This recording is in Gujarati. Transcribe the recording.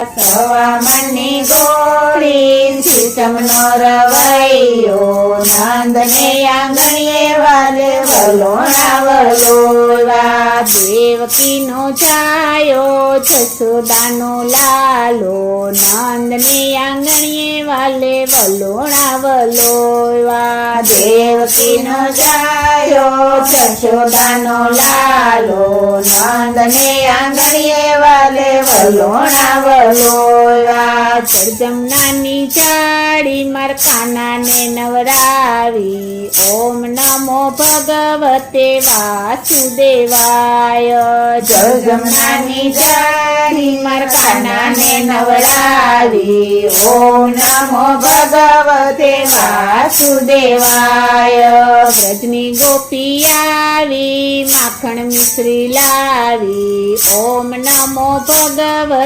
સવામણની ગોળી શીશમનો રવૈયો નંદને આંગણીએ વાલે વલોણા વલોવા દેવકીનો છાયો જશોદાનો લાલો નંદને આંગણીએ વાલે વલોણા વલોવા દેવકીનો છાયો જશોદાનો લાલો નંદને આંગણીએ વાલે વલોણા વલોવા જમનાની ચાડી મરખાનાને નવરાવી ઓમ નમો ભગવતે વાસુદેવાય જમનાની ચાડી મરખાનાને નવરાવી ઓમ નમો ભગવતે વાસુદેવાય વ્રજની ગોપી આવી માખણ મિશ્રી લાવી ઓમ નમો ભગવતે